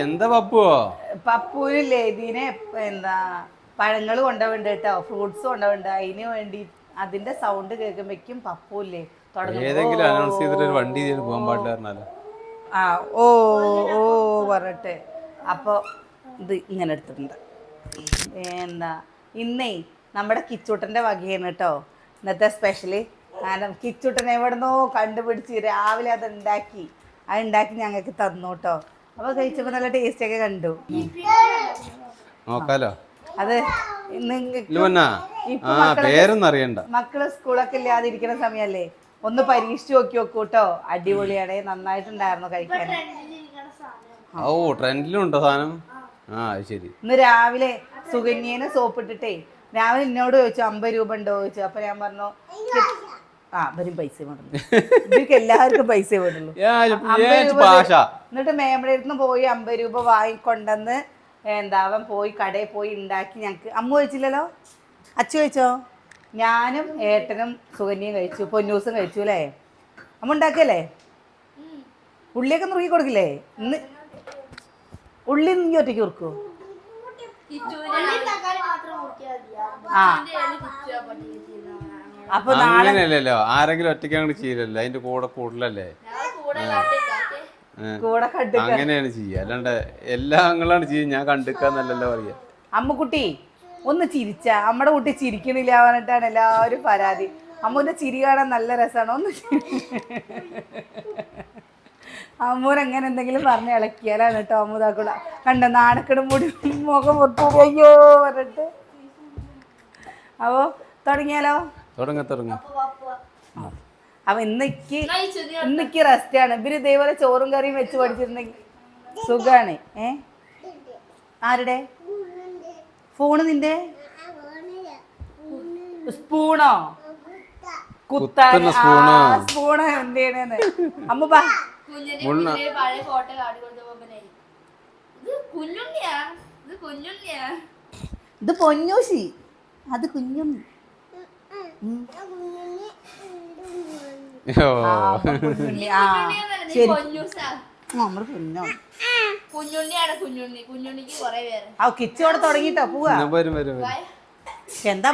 എന്താ പപ്പുവോ പപ്പൂരില്ലേ ഇതിനെ എന്താ പഴങ്ങൾ കൊണ്ടുപോകണ്ട കേട്ടോ, ഫ്രൂട്ട്സ് കൊണ്ടുപോകണ്ട. അതിന് വേണ്ടി അതിന്റെ സൗണ്ട് കേൾക്കുമ്പോഴേക്കും പപ്പൂല്ലേ ഏതെങ്കിലും അനൗൺസ് ചെയ്തിട്ട് ഒരു വണ്ടി പോകാൻ പാടില്ല പറഞ്ഞാലോ. ആ ഓ ഓ പറഞ്ഞിട്ട് അപ്പോൾ ഇത് ഇങ്ങനെ എടുത്തിട്ടുണ്ട്. എന്താ ഇന്നേ നമ്മുടെ കിച്ചൂട്ടൻ്റെ വകയാണ് കേട്ടോ ഇന്നത്തെ സ്പെഷ്യല്. കാരണം കിച്ചൂട്ടൻ എവിടുന്നോ കണ്ടുപിടിച്ച് രാവിലെ അത് ഉണ്ടാക്കി ഞങ്ങൾക്ക് തന്നു കേട്ടോ. അപ്പോൾ കഴിച്ചപ്പോൾ നല്ല ടേസ്റ്റ് ഒക്കെ കണ്ടു. നോക്കാലോ അത് മക്കള് സ്കൂളൊക്കെ ഇല്ലാതിരിക്കുന്ന സമയല്ലേ, ഒന്ന് പരീക്ഷിച്ച് നോക്കൂ കേട്ടോ. അടിപൊളിയാണ്, നന്നായിട്ടുണ്ടായിരുന്നു കഴിക്കാൻ. ഓ ട്രെൻഡിലുണ്ടോ സാധനം? ആ ശരി. ഇന്ന് രാവിലെ സുകന്യേനെ സോപ്പിട്ടിട്ടേ രാവിലെ എന്നോട് ചോദിച്ചു 50 രൂപ ഉണ്ടോ ചോദിച്ചു. അപ്പൊ ഞാൻ പറഞ്ഞു വരും പൈസ വേണ്ടു, ഇവർക്ക് എല്ലാവർക്കും പൈസ വേണ്ടുള്ളൂ. എന്നിട്ട് മേമയുടെ അടുത്ത് പോയി 50 രൂപ വാങ്ങിക്കൊണ്ടെന്ന് അവൻ പോയി കടയിൽ പോയി ഉണ്ടാക്കി. ഞങ്ങൾക്ക് അമ്മ കഴിച്ചില്ലല്ലോ, അച്ഛൻ കഴിച്ചോ? ഞാനും ഏട്ടനും സുകന്യയും കഴിച്ചു, പൊന്നൂസും കഴിച്ചു അല്ലേ. അമ്മ ഉണ്ടാക്കിയല്ലേ? ഉള്ളിയൊക്കെ നുറുക്കി കൊടുക്കില്ലേ? ഇന്ന് ഉള്ളി നീ ഒറ്റയ്ക്ക് കുറുക്കോ? അപ്പൊ അങ്ങനെയല്ലല്ലോ, ആരെങ്കിലും ഒറ്റയ്ക്ക് അങ്ങോട്ട് ചെയ്യലല്ലോ, അതിന്റെ കൂടെ കൂടുതലല്ലേ, അങ്ങനെയാണ് ചെയ്യുക. അല്ലാണ്ട് എല്ലാം അങ്ങളാണ് ചെയ്യുക, ഞാൻ കണ്ടിക്കാന്നല്ലല്ലോ പറയാ. അമ്മുക്കുട്ടി ഒന്ന് ചിരിച്ച, നമ്മുടെ കുട്ടി ചിരിക്കണില്ല പറഞ്ഞിട്ടാണ് എല്ലാവരും പരാതി. അമ്മൂന്റെ ചിരി കാണാൻ നല്ല രസമാണ്. ഒന്ന് അമ്മൂനെങ്ങനെ എന്തെങ്കിലും പറഞ്ഞ് ഇളക്കിയാലാണ് കേട്ടോ അമ്മൂതാക്കൂട കണ്ട നാണക്കെടും കൂടി മുഖം ഒത്തുകയോ പറഞ്ഞിട്ട്. അപ്പോ തുടങ്ങിയാലോ? തുടങ്ങ. അപ്പൊ ഇന്നിക്ക് റെസ്റ്റ് ആണ്. ഇവര് ഇതേപോലെ ചോറും കറിയും വെച്ച് പഠിച്ചിരുന്നെങ്കിൽ സുഖാണ്. ആരുടെ ഫോണ്? നിന്റെ സ്പൂണോ? കുത്താൻ സ്പൂണ് എന്താണ് അമ്മ? ഇത് പൊന്നൂശി, അത് കുഞ്ഞുണ്ണി. കിച്ചോടെ തുടങ്ങിട്ടോ പോവാ. എന്താ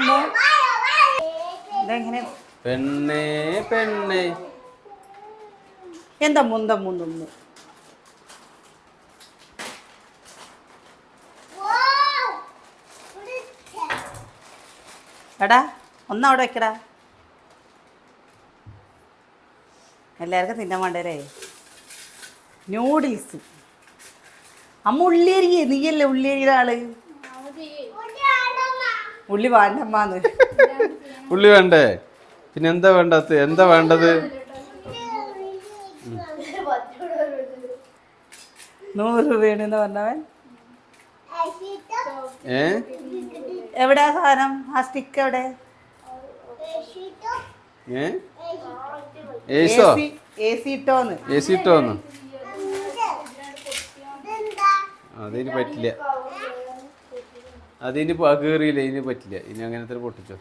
ഇതെങ്ങനെ പെണ്ണേ പെണ്ണേ എന്താ മുന്തമ്മ? എടാ ഒന്നവിടെ വെക്കടാ, എല്ലാവർക്കും തിന്നാൻ വേണ്ടേ. നൂഡിൽസ്. അമ്മ ഉള്ളിയരിയേ, നീയല്ലേ ഉള്ളിയരിയുടെ ആള്. ഉള്ളി വേണ്ടമ്മാന്ന്. ഉള്ളി വേണ്ടേ? പിന്നെ എന്താ വേണ്ടത്? എന്താ വേണ്ടത്? 100 രൂപയാണെന്ന് പറഞ്ഞവൻ. എവിടെയാ സാധനം? ആ സ്റ്റിക്ക് എവിടെ? അതിന് പറ്റില്ല, അതിന് കേറിയില്ല, ഇതിന് പറ്റില്ല. ഇനി അങ്ങനത്തെ പൊട്ടിച്ചോ.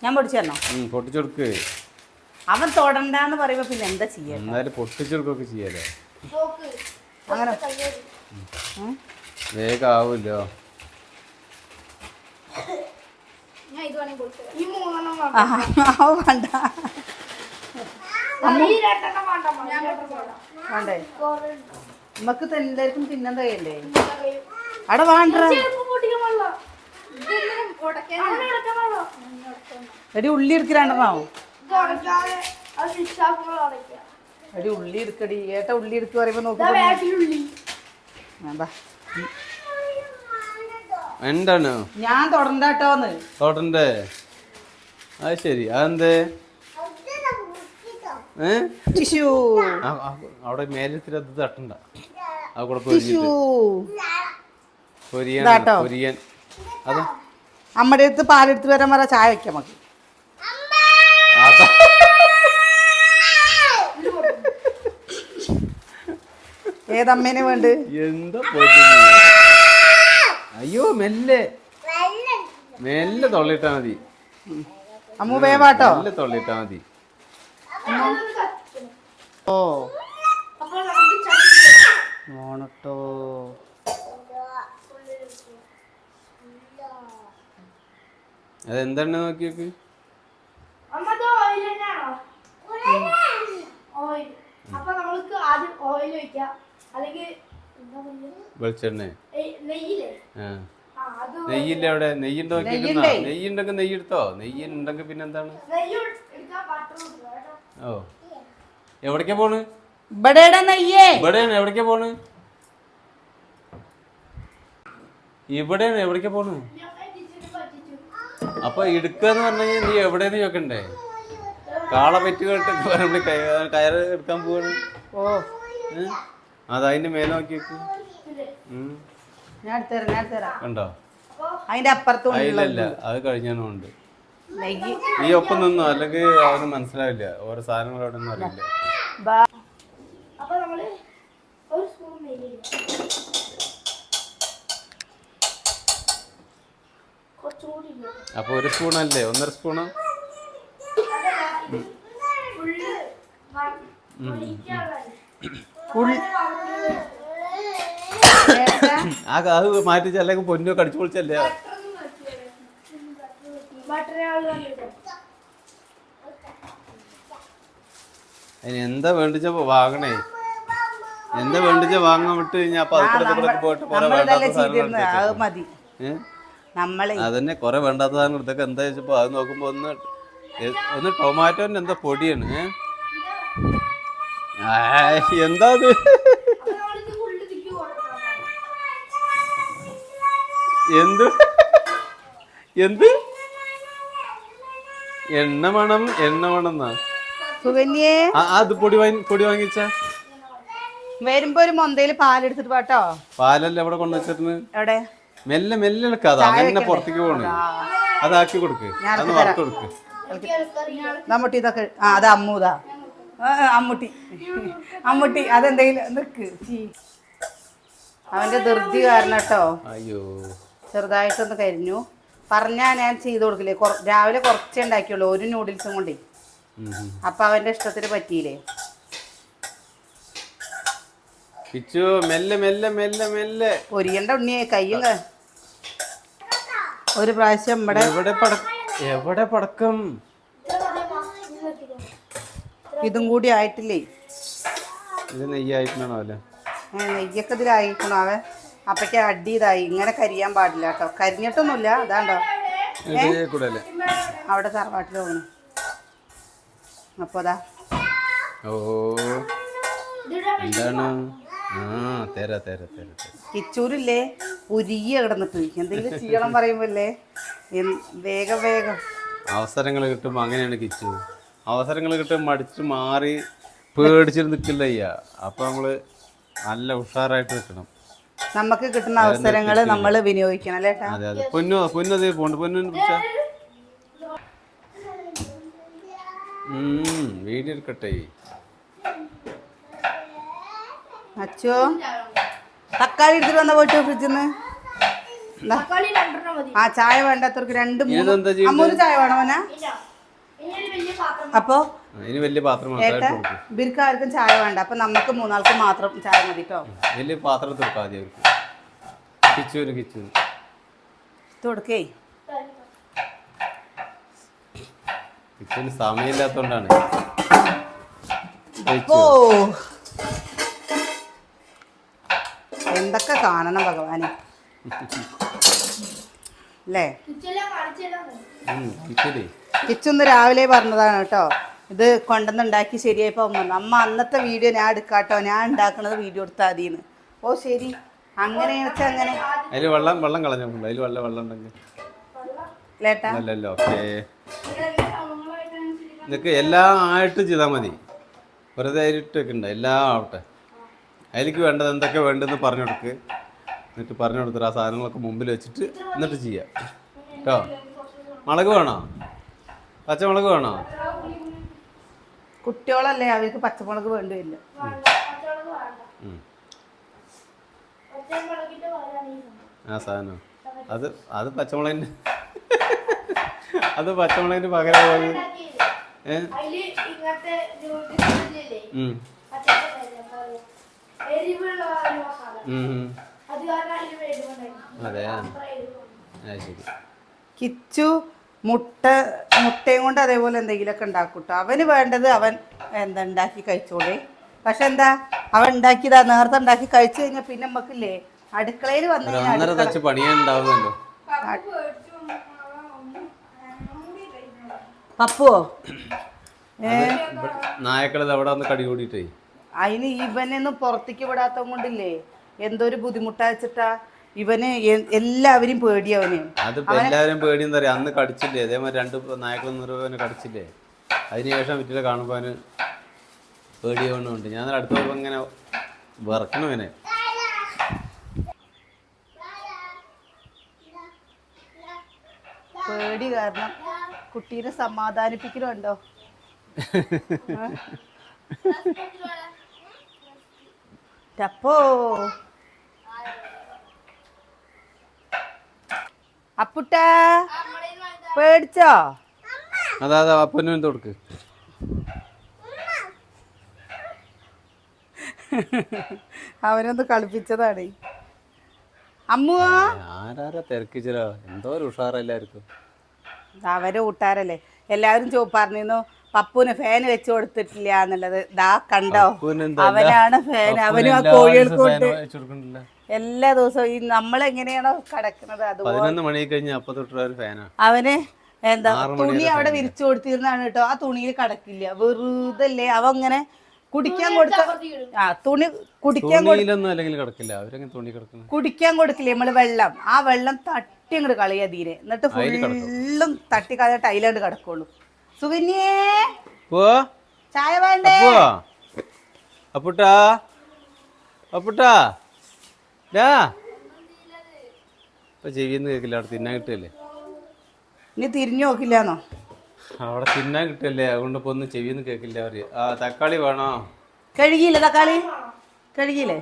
ഞാൻ പൊട്ടിച്ചു തരണോ? പൊട്ടിച്ചെടുക്ക്. അവൻ തൊടണ്ടാന്ന് പറയുമ്പോ പിന്നെ എന്താ ചെയ്യാ? എന്നാലും പൊട്ടിച്ചെടുക്കൊക്കെ ചെയ്യാലോ. അങ്ങനെ വേഗം ആവൂല്ലോ. വേണ്ട നമുക്ക് എല്ലാവർക്കും തിന്നാൻ കഴിയല്ലേ? അവിടെ വേണ്ട എടി ഉള്ളി എടുക്കലാണ്ടോ? എടി ഉള്ളി എടുക്കടി. ഏട്ട ഉള്ളി എടുക്ക പറയുമ്പോ നോക്കി എന്താണ് ഞാൻ തൊടണ്ടാട്ടോന്ന്. തൊടണ്ടേ? അത് ശരി. അതെന്തേ? അവിടെ മേലത്തിൽ അത് തട്ടണ്ട. അത് കൂടെ പൊരിയൻ. അതെ അമ്മയുടെ അടുത്ത് പാലെടുത്ത് വരാൻ പറ, ചായ വെക്കാം നമുക്ക്. ഏതമ്മേനെ വേണ്ട? എന്താ അയ്യോ, മെല്ലെ മെല്ലെ തൊള്ളിട്ടാ മതി. അമ്മു വേവാട്ടോ, മെല്ലെ തൊള്ളിട്ടാ മതി. ഓ മോണട്ടോ അതെന്താണ് നോക്കിയൊക്കെ വെളിച്ചെണ്ണ നെയ്യില്ല അവിടെ നെയ്യുണ്ടോ നോക്കിക്കുന്ന നെയ്യുണ്ടെങ്കിൽ നെയ്യ് എടുത്തോ നെയ്യ് ഉണ്ടെങ്കിൽ പിന്നെ എന്താണ് ഓ എവിടേക്കാ പോണ് ഇവിടെയാണ് എവിടേക്കാ പോണ് ഇവിടെയാണ് എവിടേക്കാ പോണ് അപ്പൊ എടുക്കാന്ന് പറഞ്ഞു കഴിഞ്ഞാൽ നീ എവിടെയെന്ന് ചോക്കണ്ടേ കാള പെറ്റ് കേട്ട് കയറ് എടുക്കാൻ പോവാണ് ഓ അതതിന്റെ മേലെ നോക്കി കണ്ടോ അതിന്റെ അപ്പുറത്തും അതിലല്ല അത് കഴിഞ്ഞാണുണ്ട് നെയ്യ് ഈ ഒപ്പം നിന്നോ അല്ലെങ്കിൽ അവന് മനസ്സിലാവില്ല ഓരോ സാധനങ്ങൾ അവിടെ ഒന്നും അറിയില്ല അപ്പൊ ഒരു സ്പൂണല്ലേ 1.5 സ്പൂണോ അത് മാറ്റിച്ച് അല്ലെങ്കിൽ പൊന്നോ കടിച്ചു പൊളിച്ചല്ലേ അതിന് എന്താ വേണ്ടിച്ച വാങ്ങണേ എന്താ വേണ്ടിച്ച വാങ്ങാൻ വിട്ട് കഴിഞ്ഞാ അപ്പൊ അതിക്കൂടെ പോയിട്ട് കുറെ വേണ്ടാത്ത സാധനങ്ങൾ അതന്നെ കുറെ വേണ്ടാത്ത സാധനങ്ങൾ ഇതൊക്കെ എന്താ വെച്ചപ്പോ അത് നോക്കുമ്പോ ഒന്ന് ടൊമാറ്റോന്റെ എന്താ പൊടിയാണ് എന്താ അത് എന്ത് എന്ത് എണ്ണ മണം എന്നാ അത് പൊടി വാങ്ങിച്ച വരുമ്പോ ഒരു മൊന്തയില് പാലെടുത്തിട്ട് പാട്ടോ പാലല്ല എവിടെ കൊണ്ടുവച്ചിരുന്നു എവിടെ മെല്ലെ മെല്ലെ എടുക്കാതെ അങ്ങനെ പുറത്തേക്ക് പോണ് അതാക്കി കൊടുക്ക് അത് വറുത്ത് കൊടുക്ക് നമ്മട്ടി ഇതൊക്കെ അത് അമ്മൂതാ അമ്മൂട്ടി അതെന്തെങ്കിലും നിക്ക് അവന്റെ ധൃതി കാരണം കേട്ടോ അയ്യോ ചെറുതായിട്ടൊന്ന് കരിഞ്ഞു പറഞ്ഞാ ഞാൻ ചെയ്ത് കൊടുക്കില്ലേ രാവിലെ കുറച്ചേ ഉണ്ടാക്കിയുള്ളൂ ഒരു നൂഡിൽസും കൊണ്ടേ അപ്പൊ അവന്റെ ഇഷ്ടത്തിന് പറ്റിയില്ലേ മെല്ലെ മെല്ലെ മെല്ലെ മെല്ലെ പൊരിയണ്ട ഉണ്ണിയെ കയ്യും ഒരു പ്രാവശ്യം എവിടെ പടക്കം ഇതും കൂടി ആയിട്ടില്ലേ ഇത് നെയ്യായിട്ടാണോ അല്ലേ നെയ്യൊക്കെ ഇതിലായിക്കണോ അവൻ അപ്പഴേക്ക് അടി ഇതായി ഇങ്ങനെ കരിയാൻ പാടില്ല കേട്ടോ കരിഞ്ഞിട്ടൊന്നുമില്ല അതാണ്ടോ അവിടെ തറവാട്ടിൽ പോകണം അപ്പൊ അതാ ഓ എന്താണ് കിച്ചൂരില്ലേ പുരിയ കിടന്നിട്ട് എന്തെങ്കിലും ചെയ്യണം പറയുമ്പോല്ലേ വേഗം അവസരങ്ങൾ കിട്ടുമ്പോ അങ്ങനെയാണ് കിച്ചു അവസരങ്ങൾ കിട്ടും മടിച്ചു മാറി പേടിച്ചിട്ട് നിൽക്കില്ല അപ്പൊ നമ്മള് നല്ല ഉഷാറായിട്ട് നിൽക്കണം നമുക്ക് കിട്ടുന്ന അവസരങ്ങള് നമ്മള് വിനിയോഗിക്കണം അല്ലേ അതെ അതെ പൊന്നു പോണ്ട് പൊന്നു വീഡിയോ എടുക്കട്ടെ അച്ചോ തക്കാളി എടുത്തിട്ട് വന്ന പോയിട്ട് ഫ്രിഡ്ജിന്ന് ആ ചായ വേണ്ടാത്തവർക്ക് 2-3 ചായ വേണമോനാ അപ്പൊ വലിയ പാത്രം ഇവർക്ക് ആർക്കും ചായ വേണ്ട അപ്പൊ നമുക്ക് 3 ആൾക്ക് മാത്രം ചായ മതി കേട്ടോ വലിയ പാത്രം കൊടുക്കേ കിച്ചന് സമയമില്ലാത്തോണ്ടാണ് എന്തൊക്കെ കാണണം ഭഗവാനെ അല്ലേ കിച്ചൊന്ന് രാവിലെ പറഞ്ഞതാണ് കേട്ടോ ഇത് കൊണ്ടുവന്നുണ്ടാക്കി ശരിയായപ്പോ അമ്മ അന്നത്തെ വീഡിയോ ഞാൻ എടുക്കാട്ടോ ഞാൻ ഉണ്ടാക്കണത് വീഡിയോ എടുത്താൽ മതിന്ന് ഓ ശരി അങ്ങനെ അങ്ങനെ അതില് വെള്ളം കളഞ്ഞോണ്ട് അതില് വെള്ളം ഉണ്ടെങ്കിൽ ഇതൊക്കെ എല്ലാം ആയിട്ട് ചെയ്താൽ മതി വെറുതെ ആയിട്ട് വെക്കണ്ട എല്ലാം ആവട്ടെ അതിലേക്ക് വേണ്ടത് എന്തൊക്കെ വേണ്ടതെന്ന് പറഞ്ഞു കൊടുക്ക് എന്നിട്ട് പറഞ്ഞു കൊടുത്തിട്ട് ആ സാധനങ്ങളൊക്കെ മുമ്പിൽ വെച്ചിട്ട് എന്നിട്ട് ചെയ്യാം കേട്ടോ മുളക് വേണോ പച്ചമുളക് വേണോ കുട്ടികളല്ലേ അവർക്ക് പച്ചമുളക് വേണ്ടി വരില്ല ആ സാധനം അത് പച്ചമുളകിൻ്റെ പകരമാണ് അതെ ശരി. കിച്ചു മുട്ടയും കൊണ്ട് അതേപോലെ എന്തെങ്കിലുമൊക്കെ ഉണ്ടാക്കൂട്ടോ. അവന് വേണ്ടത് അവൻ എന്താ ഉണ്ടാക്കി കഴിച്ചോളേ. പക്ഷെ എന്താ അവൻ ഉണ്ടാക്കിയതാ നേരത്തെ ഉണ്ടാക്കി കഴിച്ചു കഴിഞ്ഞാൽ പിന്നെ നമ്മക്കില്ലേ അടുക്കളയിൽ വന്നു കഴിഞ്ഞാൽ പണിയുണ്ടാവുമല്ലോ. പപ്പുവോ നായക്കളത് അവിടെ വന്ന് കടി കൂടിയിട്ടേ അതിന് ഇവനൊന്നും പുറത്തേക്ക് വിടാത്ത കൊണ്ടില്ലേ എന്തൊരു ബുദ്ധിമുട്ടാ വെച്ചിട്ടാ. ഇവന് എല്ലാവരും പേടിയവന്. അതിപ്പോ എല്ലാവരും പേടി എന്താ പറയാ, അന്ന് കടിച്ചില്ലേ അതേമാതിരി 2 നായക്കളൊന്നും കടിച്ചില്ലേ. അതിനുശേഷം വീട്ടിലെ കാണുമ്പോ അവന് പേടിയോണ്ടുണ്ട്. ഞാൻ അടുത്ത ഇങ്ങനെ വിറക്കണവനെ. പേടി കാരണം കുട്ടീനെ സമാധാനിപ്പിക്കലുണ്ടോ? അപ്പോ അപ്പുട്ടാ പേടിച്ചോ? അതാ അപ്പനും കൊടുക്ക്. അവനൊന്ന് കളിപ്പിച്ചതാണ്. അമ്മു ആരാരാ തിരക്കിച്ചോ, എന്തോ ഒരു ഉഷാറല്ലായിരിക്കും. അവരെ കൂട്ടാരല്ലേ എല്ലാവരും പറഞ്ഞിരുന്നു പപ്പുന് ഫാൻ വെച്ച് കൊടുത്തിട്ടില്ല എന്നുള്ളത്. ദാ കണ്ടോ അവനാണ് ഫാൻ. അവനും ആ കോഴികൾക്ക് കൊണ്ട് എല്ലാ ദിവസവും ഈ നമ്മളെങ്ങനെയാണോ കിടക്കുന്നത് അതുപോലെ 11 മണി കഴിഞ്ഞ അപ്പൊ തൊട്ട് ഫാനാണ് അവന്. എന്താ തുണി അവിടെ വിരിച്ചു കൊടുത്തിരുന്നാണ് കേട്ടോ. ആ തുണിയിൽ കിടക്കില്ല, വെറുതല്ലേ അവ അങ്ങനെ കുടിക്കാൻ കൊടുത്ത തുണി കുടിക്കാൻ കൊടുക്കില്ലേ നമ്മള് വെള്ളം. ആ വെള്ളം തട്ടി അങ്ങോട്ട് കളയാതീരെ, എന്നിട്ട് ഫുള്ളും തട്ടി കളയാട്ട് അതിലാണ്ട് കിടക്കുള്ളൂ. സുകന്യേ ചായ വേണ്ടേ? അപ്പുട്ടാ അപ്പുട്ടാ ഇപ്പൊ ചെവിന്ന് കേക്കില്ല, അവിടെ തിന്നാൻ കിട്ടല്ലേ. ഇനി തിരിഞ്ഞു നോക്കില്ലാന്നോ? അവിടെ തിന്നാൻ കിട്ടല്ലേ, അതുകൊണ്ട് ഇപ്പൊ ഒന്നും ചെവിന്ന് കേക്കില്ല അവര്. ആ തക്കാളി വേണോ? കഴുകിയില്ലേ തക്കാളി? കഴുകിയില്ലേ?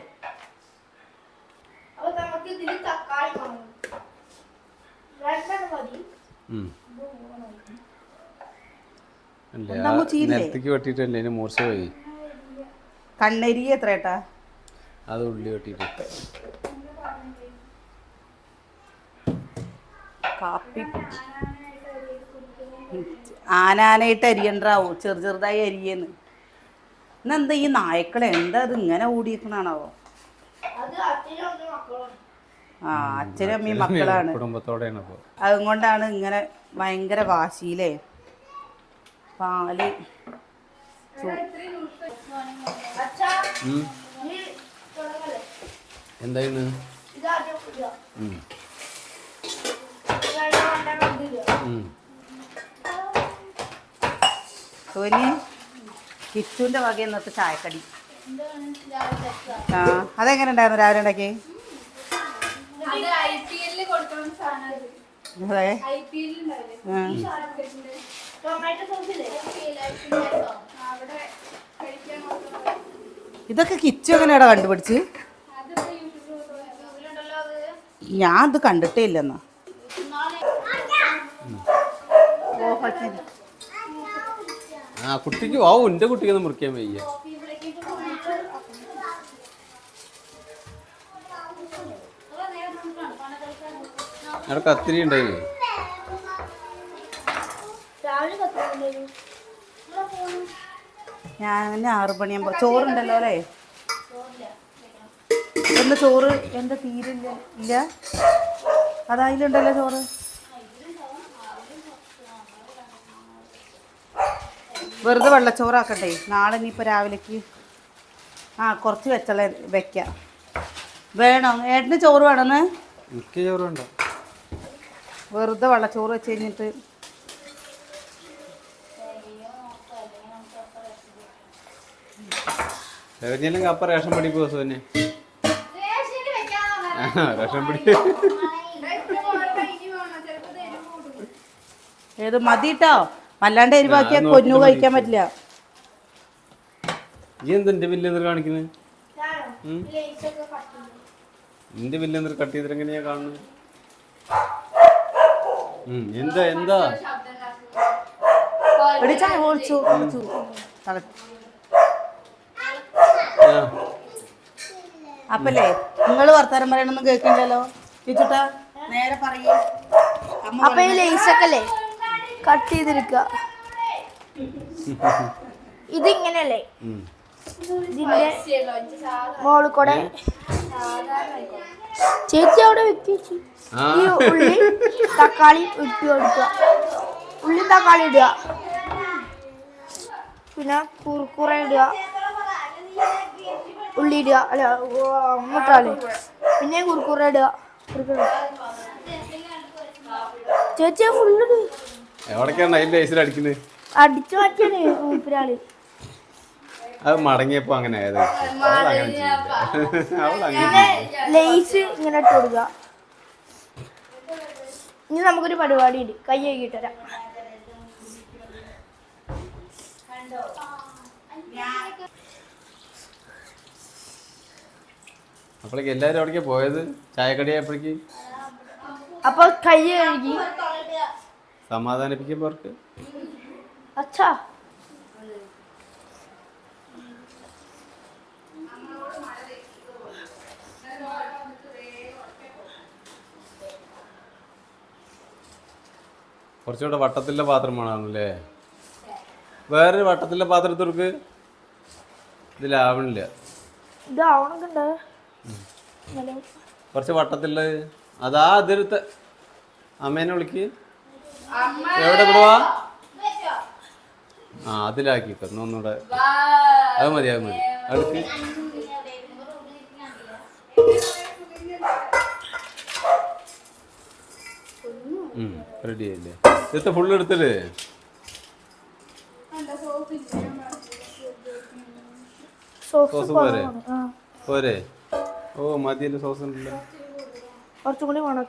നെലത്തേക്ക് വെട്ടിട്ടല്ലേ അതിന് മൂർച്ച പോയി. കണ്ണരി എത്രേട്ടാ? അത് ഉള്ളി വെട്ടിട്ട്. കാപ്പി ആനാനായിട്ട് അരിയണ്ടാവോ, ചെറുതായി അരിയെന്ന്. ഇന്നെന്താ ഈ നായ്ക്കളെ എന്താ അത് ഇങ്ങനെ ഓടിയിരിക്കണാണാവോ? ആ അച്ഛനും അമ്മയും മക്കളാണ്, കുടുംബത്തോടെയാണ്. അതുകൊണ്ടാണ് ഇങ്ങനെ ഭയങ്കര വാശിയിലേ. പാല് എന്തായിരുന്നു സോനി കിച്ചുവിന്റെ വക ഇന്നത്തെ ചായക്കടി. ആ അതെങ്ങനെ ഉണ്ടായിരുന്നു രാവിലെ ഉണ്ടാക്കി? അതെ ഇതൊക്കെ കിച്ചു എങ്ങനെയാടാ കണ്ടുപിടിച്ച്? ഞാൻ ഇത് കണ്ടിട്ടേ ഇല്ലെന്നാ. ആ കുട്ടിക്ക് എന്റെ കുട്ടിക്കൊന്നും മുറിക്കാൻ വയ്യ. അവിടെ കത്തിരി ഉണ്ടായില്ലേ? ഞാൻ 6 മണിയാകുമ്പോ ചോറുണ്ടല്ലോ അല്ലേ? എന്താ ചോറ് എന്താ തീരില്ല? ഇല്ല അതായിലുണ്ടല്ലോ ചോറ്. വെറുതെ വെള്ളച്ചോറാക്കട്ടെ, നാളെ ഇനിയിപ്പോൾ രാവിലേക്ക്. ആ കുറച്ച് വെക്കാം. വേണോ ഏട്ടന് ചോറ് വേണമെന്ന്? എനിക്ക് ചോറ് വേണ്ട. വെറുതെ വെള്ളച്ചോറ് വെച്ച് കഴിഞ്ഞിട്ട് അപ്പ റേഷൻ പടി പോസു തന്നെ റേഷൻ പടി ഏത് മതിട്ടോ, വല്ലാണ്ട് എരിവാക്കിയാ കൊഞ്ഞു കഴിക്കാൻ പറ്റില്ല. ഈ എന്തിന്റെ ബില്ല് എന്തൊരു കാണിക്കുന്നത്? നിന്റെ ബില്ല് എന്തൊരു കട്ട് ചെയ്തിട്ട് എങ്ങനെയാ കാണുന്നത്? എന്താ എന്താ അപ്പല്ലേ നിങ്ങൾ വർത്താനം പറയണമെന്ന് കേൾക്കണ്ടല്ലോ ചേച്ചിട്ടാ നേരെ പറയൂ. അപ്പൊ ഈ ലേസൊക്കെ അല്ലേ കട്ട് ചെയ്തെടുക്കുക. ഇതിങ്ങനല്ലേ ഇതിന്റെ മോളിൽ കൂടെ ചേച്ചി അവിടെ വെക്കി ഈ ഉള്ളി തക്കാളി ഇട്ട് കൊടുക്കുക. ഉള്ളി തക്കാളി ഇടുക, പിന്നെ കുറുക്കുറ ഇടുക, ഉള്ളി ഇടുക, അല്ല മുട്ടാളി പിന്നെ കുറുക്കുറ ഇടുക. ചേച്ചി ഫുള്ള് എവിടേക്കാണ് അതിന്റെ ഐസിൽ അടിക്കുന്നത്? അടിച്ചു മാറ്റിയാണ് മൂപ്പരാള്. അത് മടങ്ങിയപ്പോ അങ്ങനെ ആയത്. പിന്നെ ലേസ് ഇങ്ങനെ ഇട്ട് കൊടുക്കുക. ഇനി നമുക്കൊരു പരിപാടി ഉണ്ട്, കൈ കഴുകിട്ട് തരാം. അപ്പോഴേക്ക് എല്ലാരും എവിടേക്കാ പോയത്? ചായക്കടിയായപ്പോഴേക്ക് അപ്പൊ കൈ കഴുകി സമാധാനിപ്പിക്കുമ്പോ അവർക്ക് അച്ഛാ കുറച്ചുകൂടെ വട്ടത്തിലുള്ള പാത്രം വേണമല്ലേ? വേറൊരു വട്ടത്തിലുള്ള പാത്രത്തിற்கு ഇതിലാവണില്ല. ഇതാവണൊക്കെ കുറച്ച് വട്ടത്തിലുള്ള അതാ അതിരുത്തെ അമ്മേനെ വിളിക്ക്. എവിടെ വിടുവാ? ആ അതിലാക്കിക്കോ ഒന്നുകൂടെ. അത് മതി അത് മതി. അടുക്ക് റെഡി ആയില്ലേ? ഇത്തെ ഫുള്ള് എടുത്തിട്ട് സോസ് പോരെ? പോരെ? ഓ മതിയല്ലേ, സോസ് ഉണ്ടല്ലോ. കുറച്ചും കൂടി വേണോ?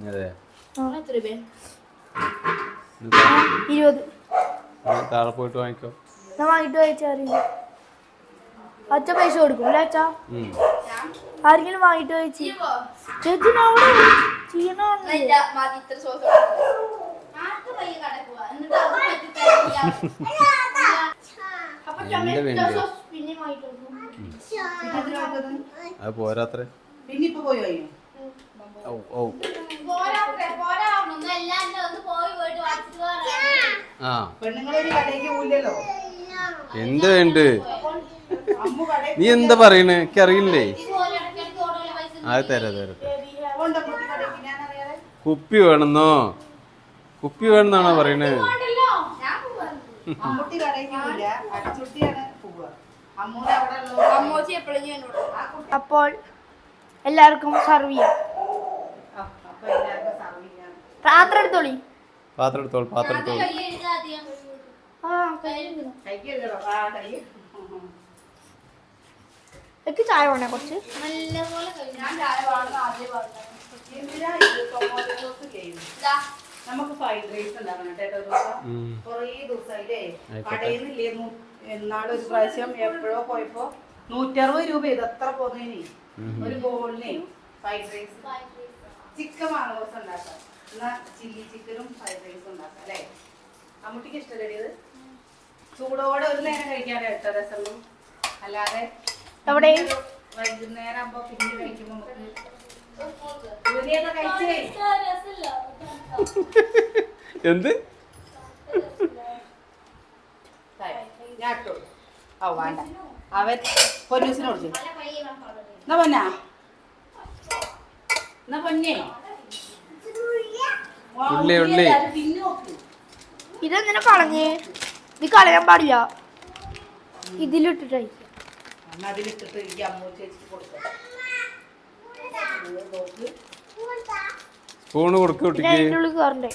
അതെ 20. താഴെ പോയിട്ട് വാങ്ങിക്കോ. ഞാൻ വാങ്ങിട്ട് കഴിച്ചറിയില്ല. അച്ഛ പൈസ കൊടുക്കും അല്ലേ അച്ഛാ? ആരെങ്കിലും വാങ്ങിട്ട് കഴിച്ചു ചേച്ചി ചെയ്യണോ? അത് പോരാത്രേ. പിന്നെ ഇപ്പൊ പോയി പെണ്ണുങ്ങളൊരു കടയ്ക്ക് പോയില്ലല്ലോ. എന്ത് വേണ്ട? നീ എന്താ പറയണേ? എനിക്ക് അറിയില്ലേ. അത് തരട്ടെ. കുപ്പി വേണമെന്നോ? കുപ്പി വേണമെന്നാണോ പറയണേ? അപ്പോൾ എല്ലാവർക്കും സർവ് ചെയ്യാം. പാത്രം എടുത്തോളി. പാത്രം എടുത്തോളൂ. പാത്രം എടുത്തോളൂ. എനിക്ക് ചായ വേണേ കുറച്ച്. നമുക്ക് ഫ്രൈഡ് റൈസ് ഉണ്ടാക്കണം കേട്ടോ. കുറേ ദിവസമായില്ലേ കടയിൽ നിന്നില്ലേ. എന്നാളൊരു പ്രാവശ്യം എപ്പോഴോ പോയപ്പോ 160 രൂപ ഇതത്ര പോന്നേനെ ഒരു ബോളിനെ. ഫ്രൈഡ് റൈസ് ചിക്കൻ വാങ്ങുന്ന ദിവസം ഉണ്ടാക്കാം. എന്നാ ചില്ലി ചിക്കനും ഫ്രൈഡ് റൈസും ഉണ്ടാക്കാം അല്ലേ? അമ്മൂട്ടിക്ക് ഇഷ്ടമല്ലേ ഇത്? ചൂടോടെ ഒരു നേരം കഴിക്കാതെ കേട്ടോ രസമുള്ളൂ. അല്ലാതെ വൈകുന്നേരം ആകുമ്പോ പിന്നെ കഴിക്കുമ്പോ എന്ത് വേണ്ട അവൻ പൊന്നൂസിനോട് എന്നാ പൊന്നാ എന്നാ പൊന്നേ ഇതെന്തിനാ കളഞ്ഞ്? ഇത് കളയാൻ പാടില്ല. ഇതിലിട്ടിട്ട് അതിലിട്ടിട്ട് എനിക്ക് അമ്മ ചേച്ചിക്ക് കൊടുക്കാം. സ്പൂണ് കൊടുക്ക കുട്ടിക്ക്. അതിൻ്റെ ഉള്ളിൽ കയറണ്ടേ?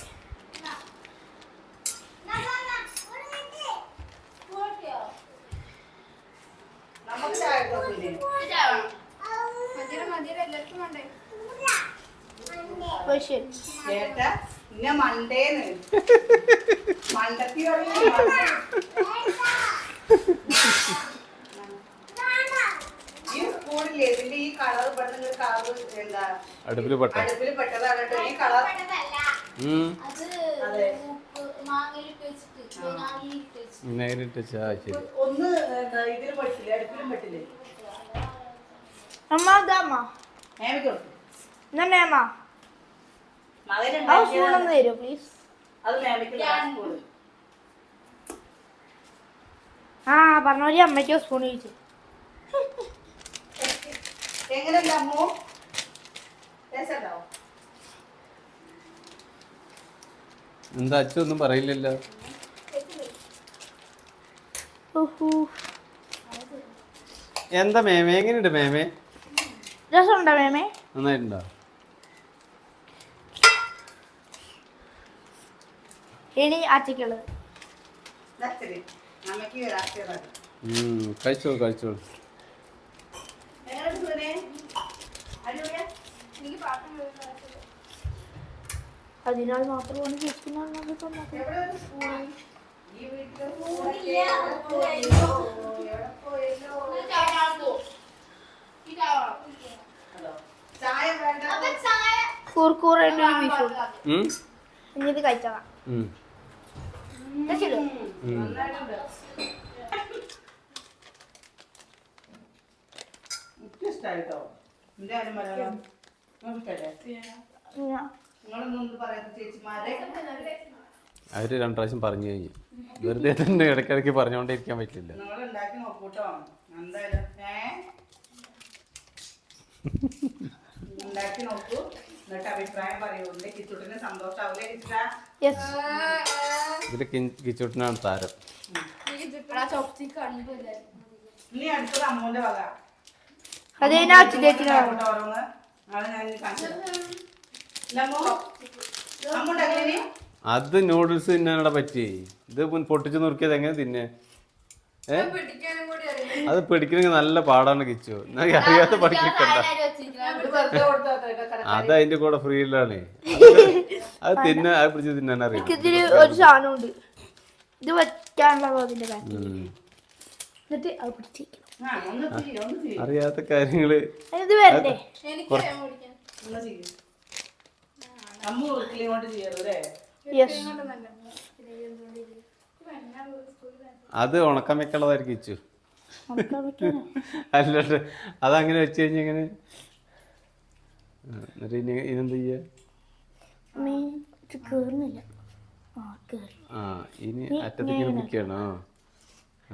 ചേട്ടാ ഇന്നെ മണ്ടേന്ന് മണ്ടത്തി ഈ സ്കൂളില്ലേ ഇതിന്റെ ഈ കളർ പെട്ടെന്ന് കളർ എന്താ അടുപ്പിൽ പെട്ടതാണ് കേട്ടോ. ഈ കളർ ഒന്ന് ഇതിലും പെട്ടില്ലേ, അടുപ്പിലും പെട്ടില്ലേ? അമ്മ ഇതമ്മ മേമയ്ക്ക് കൊടുക്കും. എന്നാ മേമ ആ മകനുണ്ടാക്കിയതാണ്. സ്പൂണൊന്ന് തരുമോ പ്ലീസ്? അത് മേമയ്ക്ക് കൊടുക്കും. ആ പറഞ്ഞ അമ്മയ്ക്കോ സ്പൂൺ ചോദിച്ചു. എങ്ങനെയുണ്ട് അമ്മു? രസമുണ്ടാവും. എന്താ അച്ഛനൊന്നും പറയില്ലല്ലോ. എന്താ മേമേ, എങ്ങനെയുണ്ട് മേമേ? രസമുണ്ടോ മേമേ? നന്നായിട്ടുണ്ടോ? ഇനി ആച്ചയ്ക്കുള്ളത്. ഇതച്ഛന്. അമ്മയ്ക്ക് രാഷ്ട്രീയമാണ്. കഴിച്ചോളൂ കഴിച്ചോളൂ. എങ്ങനെയുണ്ട് സുഖനെ? അടിപൊളിയാ? അതിനാൽ മാത്രമാണ് കേൾക്കുന്നത്. എവിടെ ഒരു സ്പൂൺ? ഈ വീട്ടിലെ സ്പൂണൊക്കെ എവിടെ പോയല്ലോ? ഹലോ. ചായ വേണ്ട. കൂർക്കൂറുണ്ട് ഒരു ബീഫും. ഉം? ഇനി ഇത് കഴിച്ചതാ. ഉം. നന്നായിട്ടുണ്ട്. എനിക്ക് ഇഷ്ടമായിട്ടോ. എന്റെ കാര്യം പറയാം. നിങ്ങൾക്ക് ഇഷ്ടമല്ലേ? നിങ്ങളൊന്നും ഒന്നും പറയാത്ത ചേച്ചിമാരെ. അവര് 2 പ്രാവശ്യം പറഞ്ഞു കഴിഞ്ഞു. വെറുതെ തന്നെ ഇടയ്ക്കിടയ്ക്ക് പറഞ്ഞുകൊണ്ടേ ഇരിക്കാൻ പറ്റില്ല. നിങ്ങൾ ഉണ്ടാക്കി നോക്കൂട്ടോ. എന്തായാലും ഉണ്ടാക്കി നോക്കൂ. എന്നിട്ട് അഭിപ്രായം പറയൂ. എന്റെ കിച്ചുട്ടിന് സന്തോഷാവൂലേ കിച്ചാ? ഇതില് കിച്ചൂട്ടിനാണ് താരം. ഇനി അടുത്തത് അമ്മൂന്റെ വക. അതേനാ ചേച്ചിനാണ്. ഓരോന്ന് നാളെ ഞാൻ കാണിച്ചു അമ്മൂണ്ടാക്കി. അത് നൂഡിൽസ് തിന്നാനോടെ പറ്റി. ഇത് പൊട്ടിച്ച് നുറുക്കിയത് എങ്ങനെ തിന്നെ? അത് പിടിക്കണമെങ്കിൽ നല്ല പാടാണ് കിച്ചു. എന്നാ അറിയാത്ത പഠിക്കണ്ട. അത് അതിന്റെ കൂടെ ഫ്രീ ഉള്ളതാണ്. അത് പിടിച്ച് തിന്നാൻ അറിയാം. ഇതില് ഒരു സാധനം ഉണ്ട്. ഇത് വെക്കാനുള്ള അതിന്റെ ബാക്കിൽ. എന്നിട്ട് അത് പിടിച്ചിരിക്കണം. അറിയാത്ത കാര്യങ്ങള് ഇത് വരണ്ടേ? അമ്മ ഇങ്ങോട്ട് ചെയ്യൂ അല്ലേ? യെസ്. അത് ഉണക്കാൻ വെക്കുള്ളതായിരിക്കും കിച്ചു. അല്ലോട്ടെ അതങ്ങനെ വെച്ച് കഴിഞ്ഞ എങ്ങനെ? എന്നിട്ട് ഇനെന്ത് ചെയ്യാ? കേറുന്നില്ല. ആ ഇനി അറ്റത്തേക്ക് പിടിക്കണോ?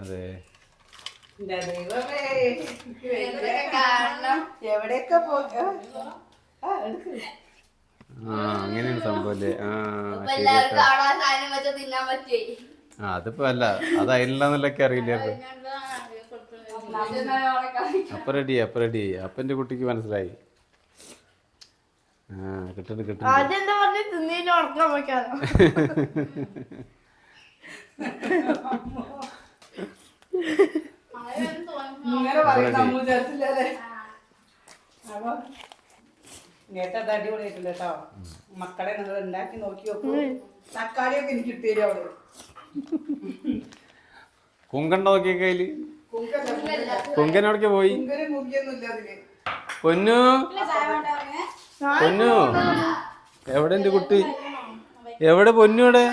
അതെ. എവിടെയൊക്കെ അങ്ങനെയാണ് സംഭവം അല്ലേ? അതിപ്പോ അല്ല, അത് അതിലുള്ളതൊക്കെ അറിയില്ലായിരുന്നു. അപ്പൊ റെഡി അപ്പന്റെ കുട്ടിക്ക് മനസ്സിലായി. കിട്ടുന്നുണ്ട്. അതെന്താ പറഞ്ഞ് തിന്നേലും ഉറക്കാൻ വെക്കാനോ? ഇങ്ങനെ പറയുന്ന അമ്മ വിചാരിച്ചില്ലേ? അപ്പൊ കേട്ടത് അടിപൊളിയായിട്ടുണ്ട് കേട്ടോ. മക്കളെ നിങ്ങൾ ഉണ്ടാക്കി നോക്കി നോക്കൂ. തക്കാളിയൊക്കെ എനിക്ക് കിട്ടിയല്ലോ അവിടെ. കുങ്കണ്ട നോക്കിയ കയ്യില് കുങ്കനോടൊക്കെ പോയി. മുഖ്യൊന്നുമില്ല അതില്. പൊന്നു പൊന്നു എവിടെ എന്റെ കുട്ടി? എവിടെ പൊന്നു? എവിടെ?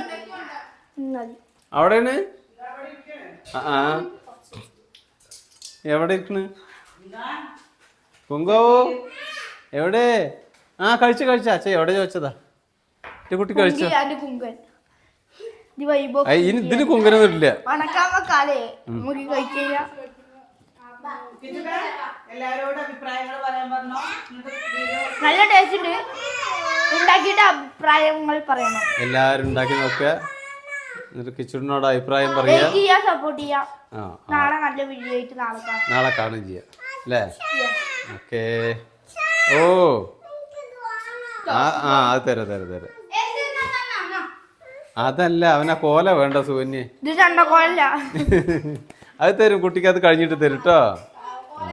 അവിടെയാണ്. ആ എവിടെ ഇരിക്കണ് കുങ്കാവോ? എവിടെ? ആ കഴിച്ച അച്ഛ എവിടെ ചോദിച്ചതാ? എന്റെ കുട്ടി കഴിച്ചോ? ഇതിന് കുങ്കനൊന്നും ഇല്ല. എല്ലാരോടും അഭിപ്രായങ്ങൾ പറയാൻ പറഞ്ഞോ. നല്ല ടേസ്റ്റ് ഉണ്ട്. ഉണ്ടാക്കിയിട്ട് അഭിപ്രായങ്ങൾ പറയണം. എല്ലാരും ഉണ്ടാക്കി നോക്കുക. എന്നിട്ട് കിച്ചണിനോട് അഭിപ്രായം പറയാ. സപ്പോർട്ട് ചെയ്യാം. നാളെ നല്ല വീഡിയോ ആയിട്ട് നാളെ കാണുകയും ചെയ്യാം അല്ലേ? ഓക്കേ. ഓ അത് തരാം. അതല്ല അവനാ കോല വേണ്ട സുകന്യെ. ഇത് ചണ്ടക്കോലല്ല. അത് തരും കുട്ടിക്ക്. അത് കഴിഞ്ഞിട്ട് തരും കേട്ടോ.